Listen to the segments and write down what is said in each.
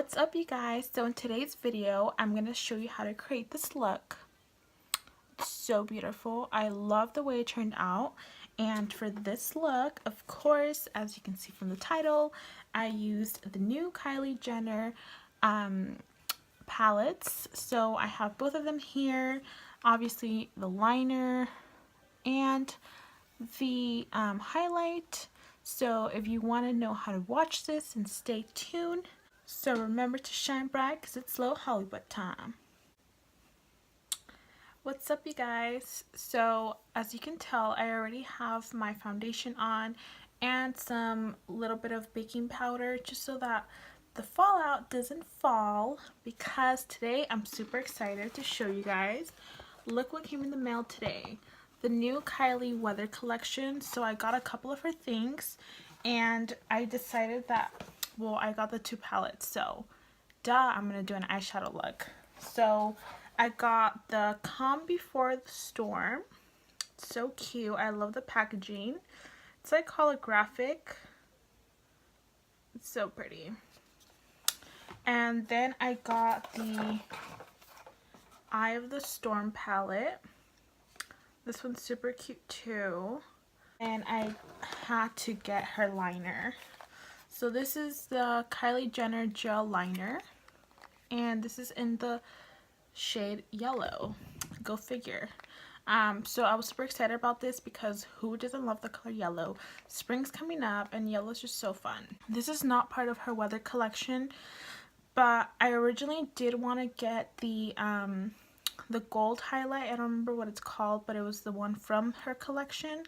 What's up, you guys? So in today's video I'm going to show you how to create this look. It's so beautiful. I love the way it turned out. And for this look, of course, as you can see from the title, I used the new Kylie Jenner palettes. So I have both of them here. Obviously the liner and the highlight. So if you want to know how to watch this, and stay tuned. So remember to shine bright because it's low Hollywood time. What's up, you guys? So as you can tell, I already have my foundation on and some little bit of baking powder just so that the fallout doesn't fall, because today I'm super excited to show you guys. Look what came in the mail today. The new Kylie weather collection. So I got a couple of her things and I decided that, well, I got the two palettes, so I'm gonna do an eyeshadow look. So I got the Calm Before the Storm. So cute. I love the packaging. It's like holographic. It's so pretty. And then I got the Eye of the Storm palette. This one's super cute too. And I had to get her liner. So this is the Kylie Jenner gel liner. And this is in the shade yellow. Go figure. So I was super excited about this because who doesn't love the color yellow? Spring's coming up and yellow is just so fun. This is not part of her weather collection, but I originally did want to get the gold highlight. I don't remember what it's called, but it was the one from her collection,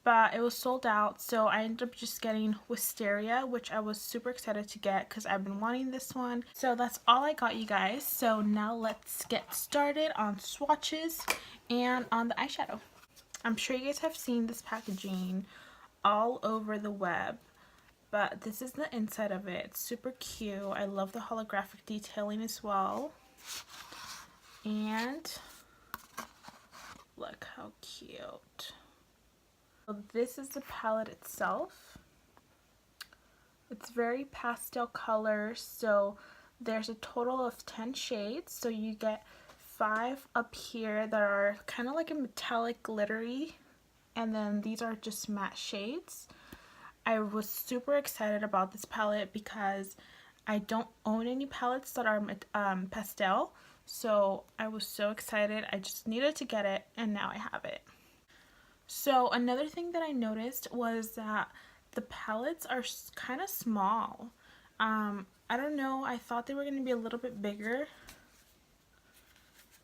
but it was sold out, so I ended up just getting Wisteria, which I was super excited to get because I've been wanting this one. So that's all I got, you guys. So now let's get started on swatches and on the eyeshadow. I'm sure you guys have seen this packaging all over the web, but this is the inside of it. It's super cute. I love the holographic detailing as well. And look how cute. So this is the palette itself. It's very pastel colors, so there's a total of 10 shades. So you get 5 up here that are kind of like a metallic glittery, and then these are just matte shades. I was super excited about this palette because I don't own any palettes that are pastel, so I was so excited. I just needed to get it, and now I have it. So another thing that I noticed was that the palettes are kind of small. I don't know, I thought they were going to be a little bit bigger,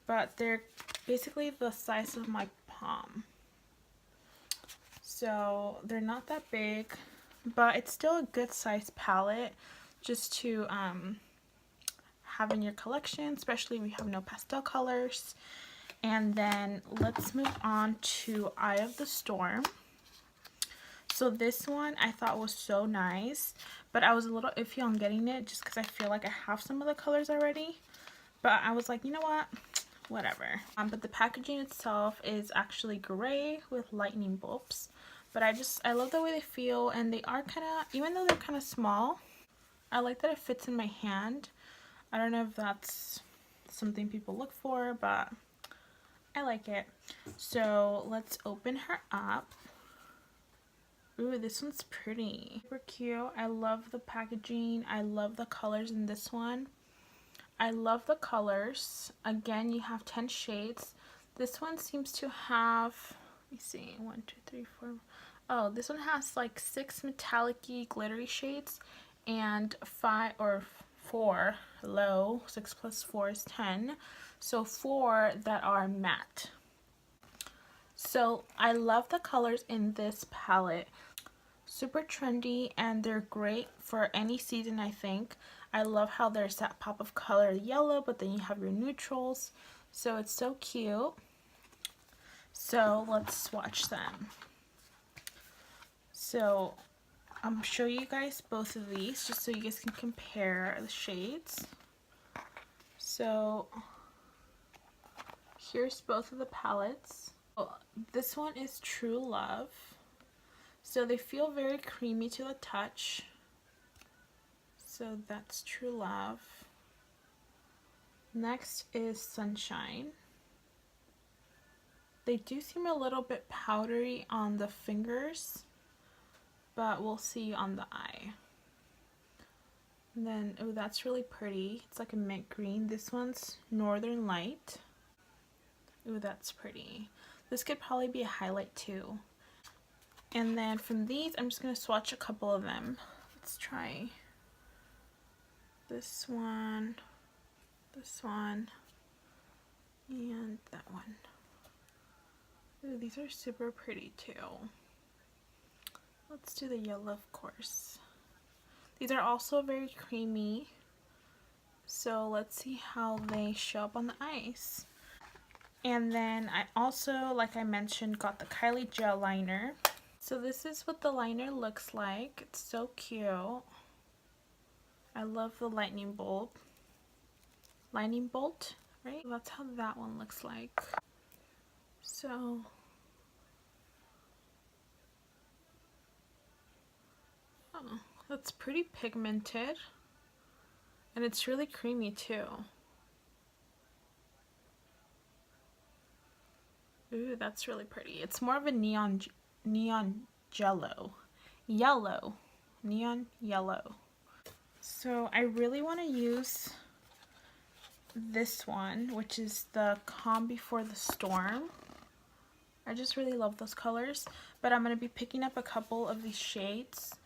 but they're basically the size of my palm. So they're not that big, but it's still a good size palette just to have in your collection, especially if you have no pastel colors. And then let's move on to Eye of the Storm. So this one I thought was so nice, but I was a little iffy on getting it just because I feel like I have some of the colors already. But I was like, you know what, whatever. But the packaging itself is actually gray with lightning bolts. But I love the way they feel, and they are kind of, even though they're kind of small, I like that it fits in my hand. I don't know if that's something people look for, but I like it. So let's open her up. Ooh, this one's pretty. Super cute. I love the packaging. I love the colors in this one. I love the colors. Again, you have 10 shades. This one seems to have, let me see, 1, 2, 3, 4. Oh, this one has like 6 metallic-y glittery shades and 5 or 4. Hello, 6 plus 4 is 10. So 4 that are matte. So I love the colors in this palette. Super trendy, and they're great for any season, I think. I love how there's that pop of color yellow, but then you have your neutrals. So it's so cute. So let's swatch them. So I'm show you guys both of these just so you guys can compare the shades. So here's both of the palettes. This one is True Love. So they feel very creamy to the touch. So that's True Love. Next is Sunshine. They do seem a little bit powdery on the fingers, but we'll see on the eye. And then, oh, that's really pretty. It's like a mint green. This one's Northern Light. Oh, that's pretty. This could probably be a highlight too. And then from these, I'm just going to swatch a couple of them. Let's try this one, and that one. Ooh, these are super pretty too. Let's do the yellow, of course. These are also very creamy, so let's see how they show up on the eyes. And then I also, like I mentioned, got the Kylie gel liner. So this is what the liner looks like. It's so cute. I love the lightning bolt, right? That's how that one looks like. So oh, that's pretty pigmented, and it's really creamy too. Ooh, that's really pretty. It's more of a neon yellow. Neon yellow. So I really want to use this one, which is the Calm Before the Storm. I just really love those colors, but I'm going to be picking up a couple of these shades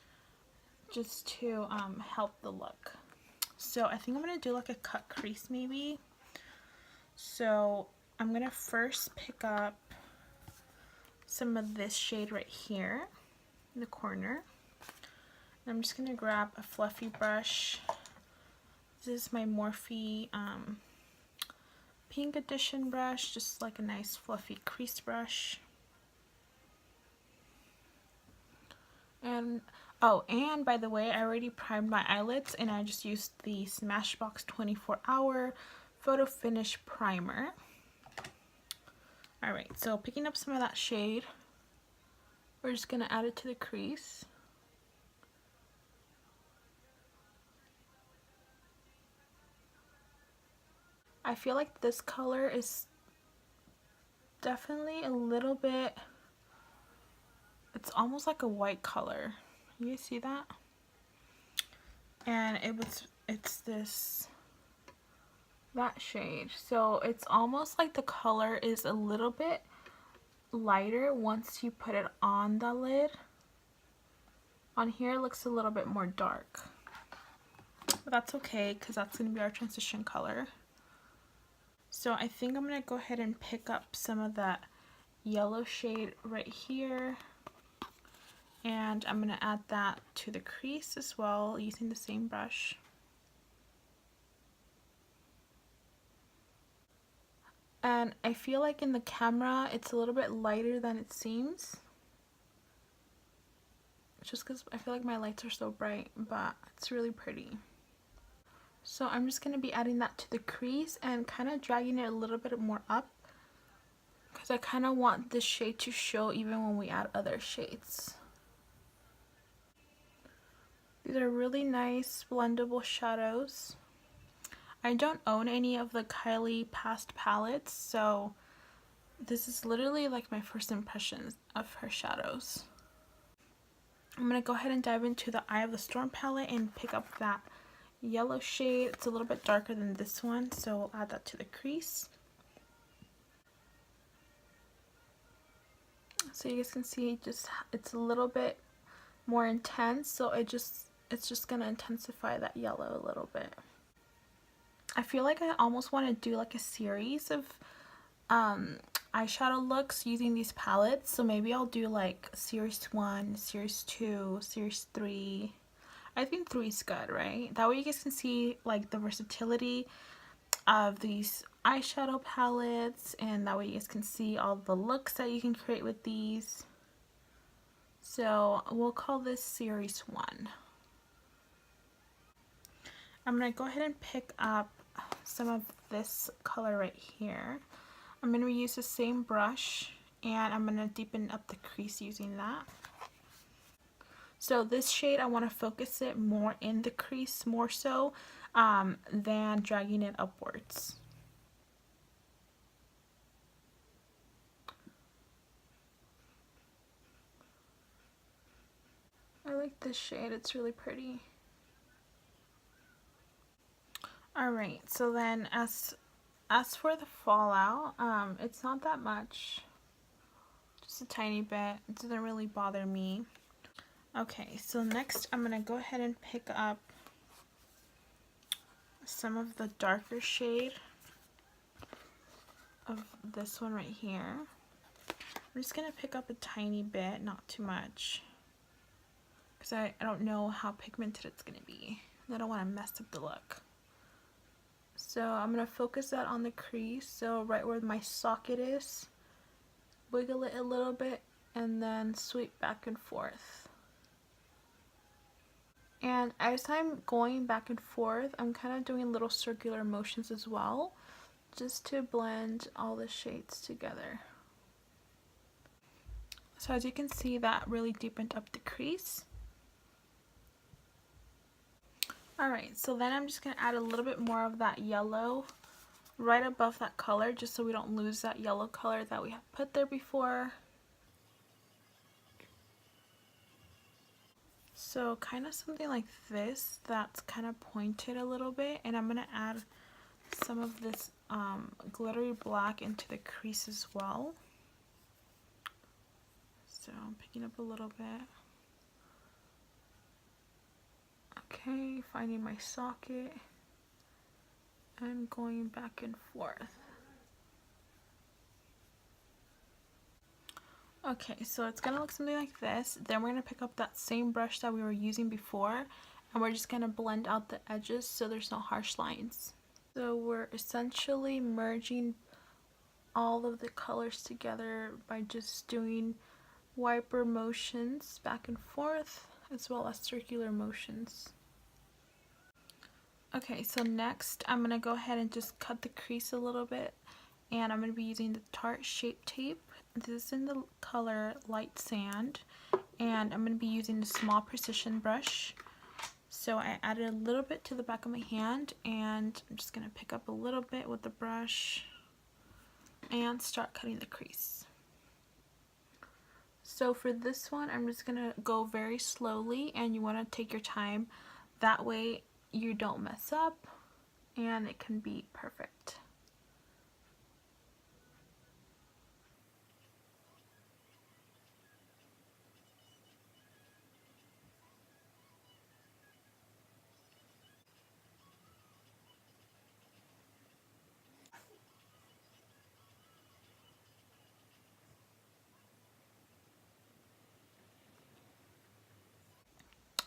just to help the look. So I think I'm going to do like a cut crease maybe. So I'm going to first pick up some of this shade right here in the corner. And I'm just going to grab a fluffy brush. This is my Morphe Pink Edition brush, just like a nice fluffy crease brush. And oh, and by the way, I already primed my eyelids and I just used the Smashbox 24-hour Photo Finish Primer. Alright, so picking up some of that shade, we're just going to add it to the crease. I feel like this color is definitely a little bit, it's almost like a white color. You guys see that? And it's that shade. So it's almost like the color is a little bit lighter once you put it on the lid. On here it looks a little bit more dark. But that's okay because that's going to be our transition color. So I think I'm going to go ahead and pick up some of that yellow shade right here. And I'm going to add that to the crease as well using the same brush. And I feel like in the camera it's a little bit lighter than it seems. Just because I feel like my lights are so bright, but it's really pretty. So I'm just going to be adding that to the crease and kind of dragging it a little bit more up. Because I kind of want this shade to show even when we add other shades. These are really nice blendable shadows. I don't own any of the Kylie past palettes, so this is literally like my first impressions of her shadows. I'm going to go ahead and dive into the Eye of the Storm palette and pick up that yellow shade. It's a little bit darker than this one, so we'll add that to the crease. So you guys can see it's a little bit more intense, so it's just going to intensify that yellow a little bit. I feel like I almost want to do like a series of eyeshadow looks using these palettes. So maybe I'll do like series 1, series 2, series 3. I think 3 is good, right? That way you guys can see like the versatility of these eyeshadow palettes, and that way you guys can see all the looks that you can create with these. So we'll call this series 1. I'm going to go ahead and pick up some of this color right here. I'm going to use the same brush and I'm going to deepen up the crease using that. So this shade, I want to focus it more in the crease more so than dragging it upwards. I like this shade, it's really pretty. Alright, so then as for the fallout, it's not that much. Just a tiny bit. It doesn't really bother me. Okay, so next I'm going to go ahead and pick up some of the darker shade of this one right here. I'm just going to pick up a tiny bit, not too much. Because I don't know how pigmented it's going to be. I don't want to mess up the look. So I'm going to focus that on the crease, so right where my socket is. Wiggle it a little bit and then sweep back and forth. And as I'm going back and forth, I'm kind of doing little circular motions as well, just to blend all the shades together. So as you can see, that really deepened up the crease. Alright, so then I'm just going to add a little bit more of that yellow right above that color, just so we don't lose that yellow color that we have put there before. So kind of something like this that's kind of pointed a little bit, and I'm going to add some of this glittery black into the crease as well. So I'm picking up a little bit. Okay, finding my socket and going back and forth. Okay, so it's gonna look something like this. Then we're gonna pick up that same brush that we were using before, and we're just gonna blend out the edges so there's no harsh lines. So we're essentially merging all of the colors together by just doing wiper motions back and forth, as well as circular motions. Okay, so next I'm going to go ahead and just cut the crease a little bit, and I'm going to be using the Tarte Shape Tape. This is in the color Light Sand, and I'm going to be using the small precision brush. So I added a little bit to the back of my hand, and I'm just going to pick up a little bit with the brush and start cutting the crease. So for this one, I'm just going to go very slowly, and you want to take your time. That way you don't mess up and it can be perfect.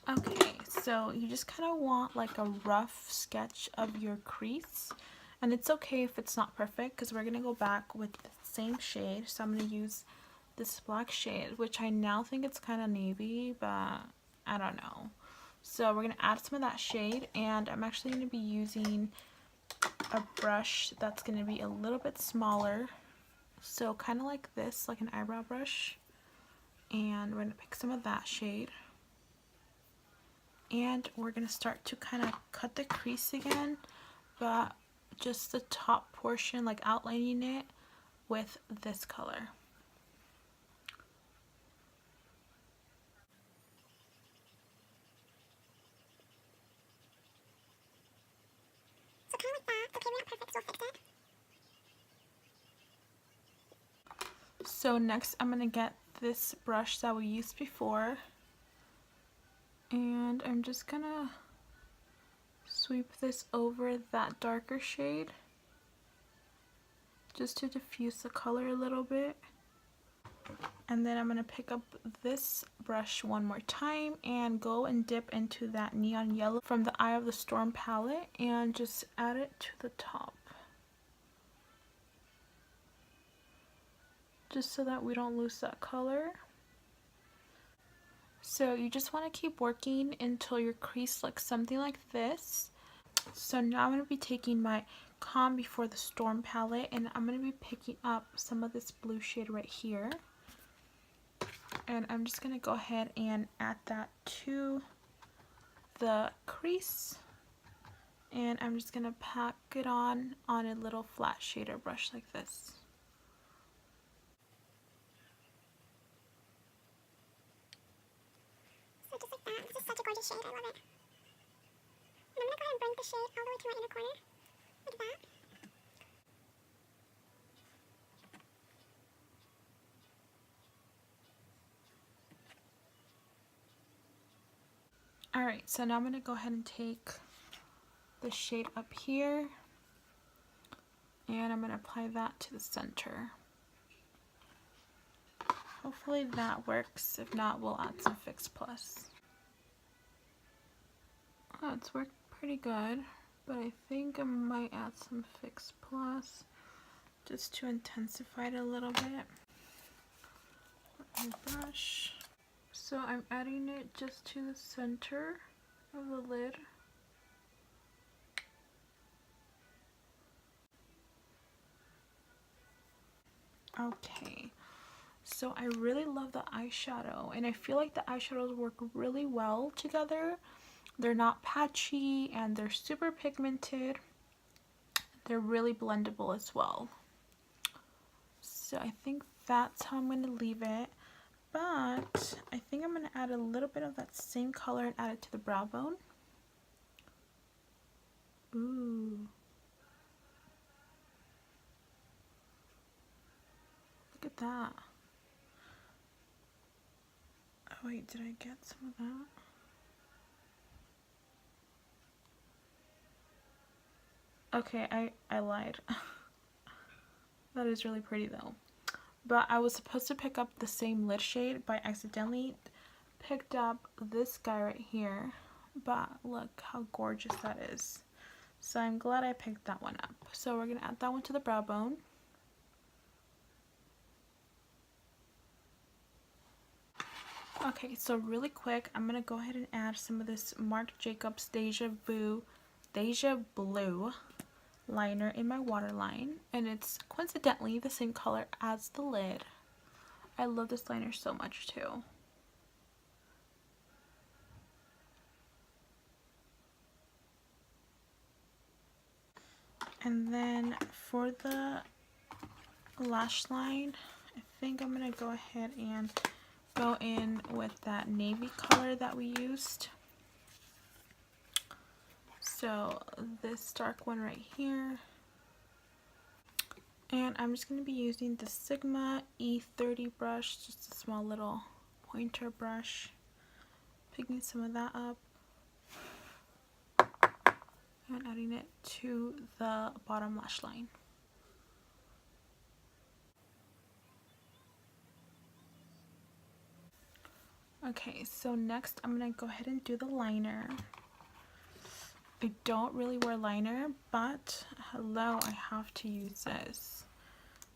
Okay, so you just kind of want like a rough sketch of your crease, and it's okay if it's not perfect because we're going to go back with the same shade. So I'm going to use this black shade, which I now think it's kind of navy, but I don't know. So we're going to add some of that shade, and I'm actually going to be using a brush that's going to be a little bit smaller, so kind of like this, like an eyebrow brush, and we're going to pick some of that shade. And we're going to start to kind of cut the crease again, but just the top portion, like outlining it with this color. So kind of like that. Okay, we're not perfect, so we'll fix it. So next I'm going to get this brush that we used before, and I'm just going to sweep this over that darker shade just to diffuse the color a little bit. And then I'm going to pick up this brush one more time and go and dip into that neon yellow from the Eye of the Storm palette and just add it to the top, just so that we don't lose that color. So you just want to keep working until your crease looks something like this. So now I'm going to be taking my Calm Before the Storm palette, and I'm going to be picking up some of this blue shade right here. And I'm just going to go ahead and add that to the crease. And I'm just going to pack it on a little flat shader brush like this. So just like that. This is such a gorgeous shade. I love it. And I'm going to go ahead and bring the shade all the way to my inner corner. Like that. Alright, so now I'm going to go ahead and take the shade up here and I'm going to apply that to the center. Hopefully that works. If not, we'll add some Fix Plus. Oh, it's worked pretty good, but I think I might add some Fix Plus just to intensify it a little bit. Let me brush. So I'm adding it just to the center of the lid. Okay, so I really love the eyeshadow, and I feel like the eyeshadows work really well together. They're not patchy and they're super pigmented. They're really blendable as well. So I think that's how I'm going to leave it. But I think I'm going to add a little bit of that same color and add it to the brow bone. Ooh. Look at that. Oh wait, did I get some of that? Okay, I lied. That is really pretty though. But I was supposed to pick up the same lid shade, but I accidentally picked up this guy right here. But look how gorgeous that is. So I'm glad I picked that one up. So we're going to add that one to the brow bone. Okay, so really quick, I'm going to go ahead and add some of this Marc Jacobs Deja Blue liner in my waterline, and it's coincidentally the same color as the lid. I love this liner so much too. And then for the lash line, I think I'm gonna go ahead and go in with that navy color that we used. So this dark one right here. And I'm just going to be using the Sigma E30 brush, just a small little pointer brush. Picking some of that up. And adding it to the bottom lash line. Okay, so next I'm going to go ahead and do the liner. I don't really wear liner, but hello, I have to use this.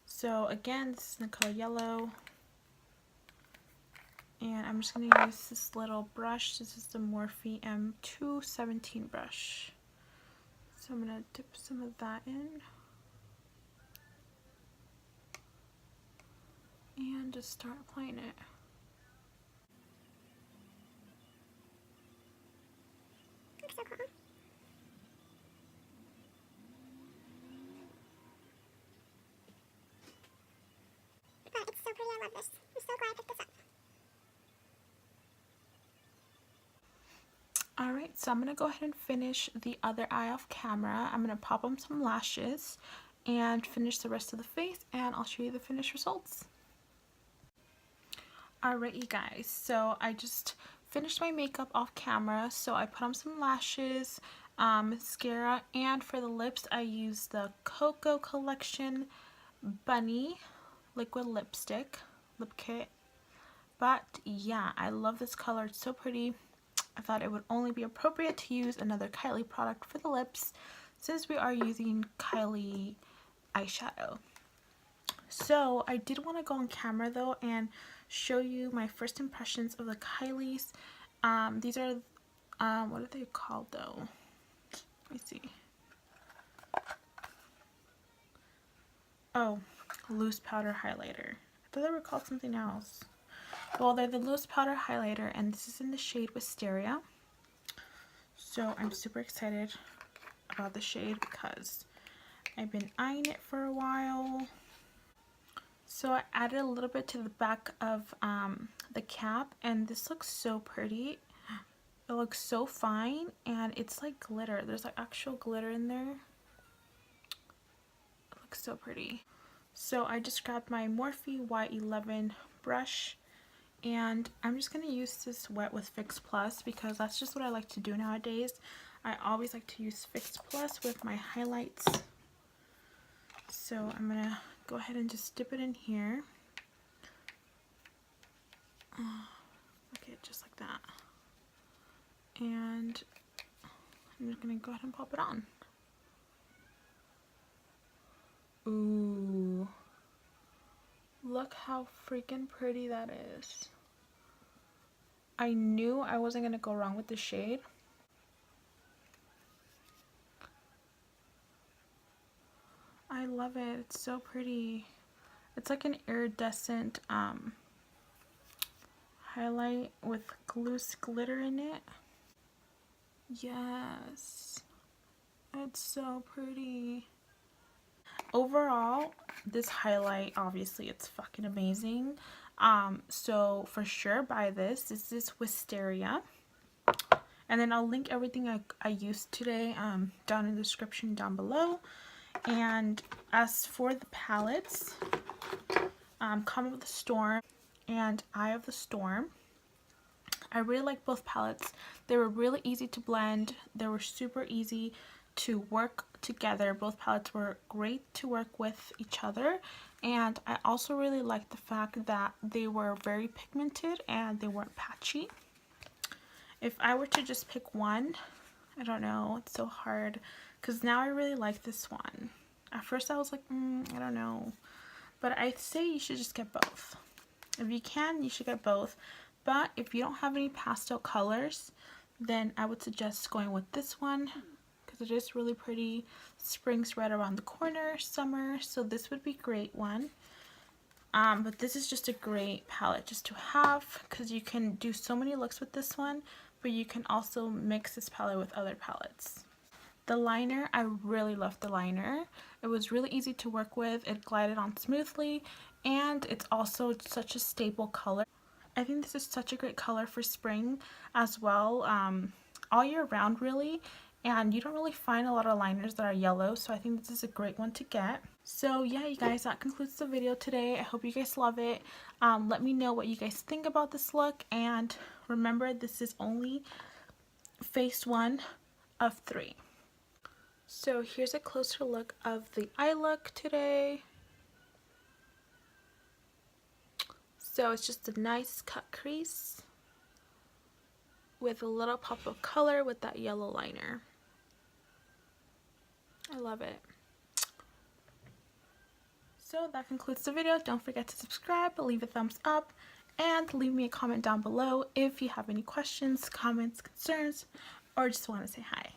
So again, this is in the color yellow. And I'm just going to use this little brush. This is the Morphe M217 brush. So I'm going to dip some of that in. And just start applying it. Looks so cool. But it's so pretty. I love this. I'm so glad I picked this up. Alright, so I'm going to go ahead and finish the other eye off camera. I'm going to pop on some lashes and finish the rest of the face, and I'll show you the finished results. Alright, you guys, so I just finished my makeup off camera. So I put on some lashes, mascara, and for the lips I used the Cocoa Collection Bunny liquid lipstick lip kit. But yeah, I love this color. It's so pretty. I thought it would only be appropriate to use another Kylie product for the lips since we are using Kylie eyeshadow. So I did want to go on camera though and show you my first impressions of the Kylie's. These are, what are they called though? Let me see. Oh, loose powder highlighter. I thought they were called something else. Well, they're the loose powder highlighter, and this is in the shade Wisteria. So I'm super excited about the shade because I've been eyeing it for a while. So I added a little bit to the back of the cap, and this looks so pretty. It looks so fine, and it's like glitter. There's like actual glitter in there. It looks so pretty. So I just grabbed my Morphe Y11 brush, and I'm just going to use this Wet with Fix Plus because that's just what I like to do nowadays. I always like to use Fix Plus with my highlights. So I'm going to go ahead and just dip it in here. Okay, just like that. And I'm just going to go ahead and pop it on. Ooh. Look how freaking pretty that is. I knew I wasn't going to go wrong with the shade. I love it. It's so pretty. It's like an iridescent highlight with loose glitter in it. Yes. It's so pretty. Overall, this highlight, obviously, it's fucking amazing. So for sure buy this. This is Wisteria. And then I'll link everything I used today down in the description down below. And as for the palettes, Calm of the Storm and Eye of the Storm. I really like both palettes. They were really easy to blend. They were super easy to work together. Both palettes were great to work with each other. And I also really like the fact that they were very pigmented and they weren't patchy. If I were to just pick one, I don't know, it's so hard because now I really like this one. At first I was like, I don't know. But I'd say you should just get both. If you can, you should get both. But if you don't have any pastel colors, then I would suggest going with this one because it is really pretty. Spring's right around the corner, summer, so this would be a great one. But this is just a great palette just to have because you can do so many looks with this one, but you can also mix this palette with other palettes. The liner, I really loved the liner. It was really easy to work with. It glided on smoothly, and it's also such a staple color. I think this is such a great color for spring as well, all year round really, and you don't really find a lot of liners that are yellow, so I think this is a great one to get. So yeah, you guys, that concludes the video today. I hope you guys love it. Let me know what you guys think about this look, and remember, this is only phase 1 of 3. So here's a closer look of the eye look today. So it's just a nice cut crease with a little pop of color with that yellow liner. I love it. So that concludes the video. Don't forget to subscribe, leave a thumbs up, and leave me a comment down below if you have any questions, comments, concerns, or just want to say hi.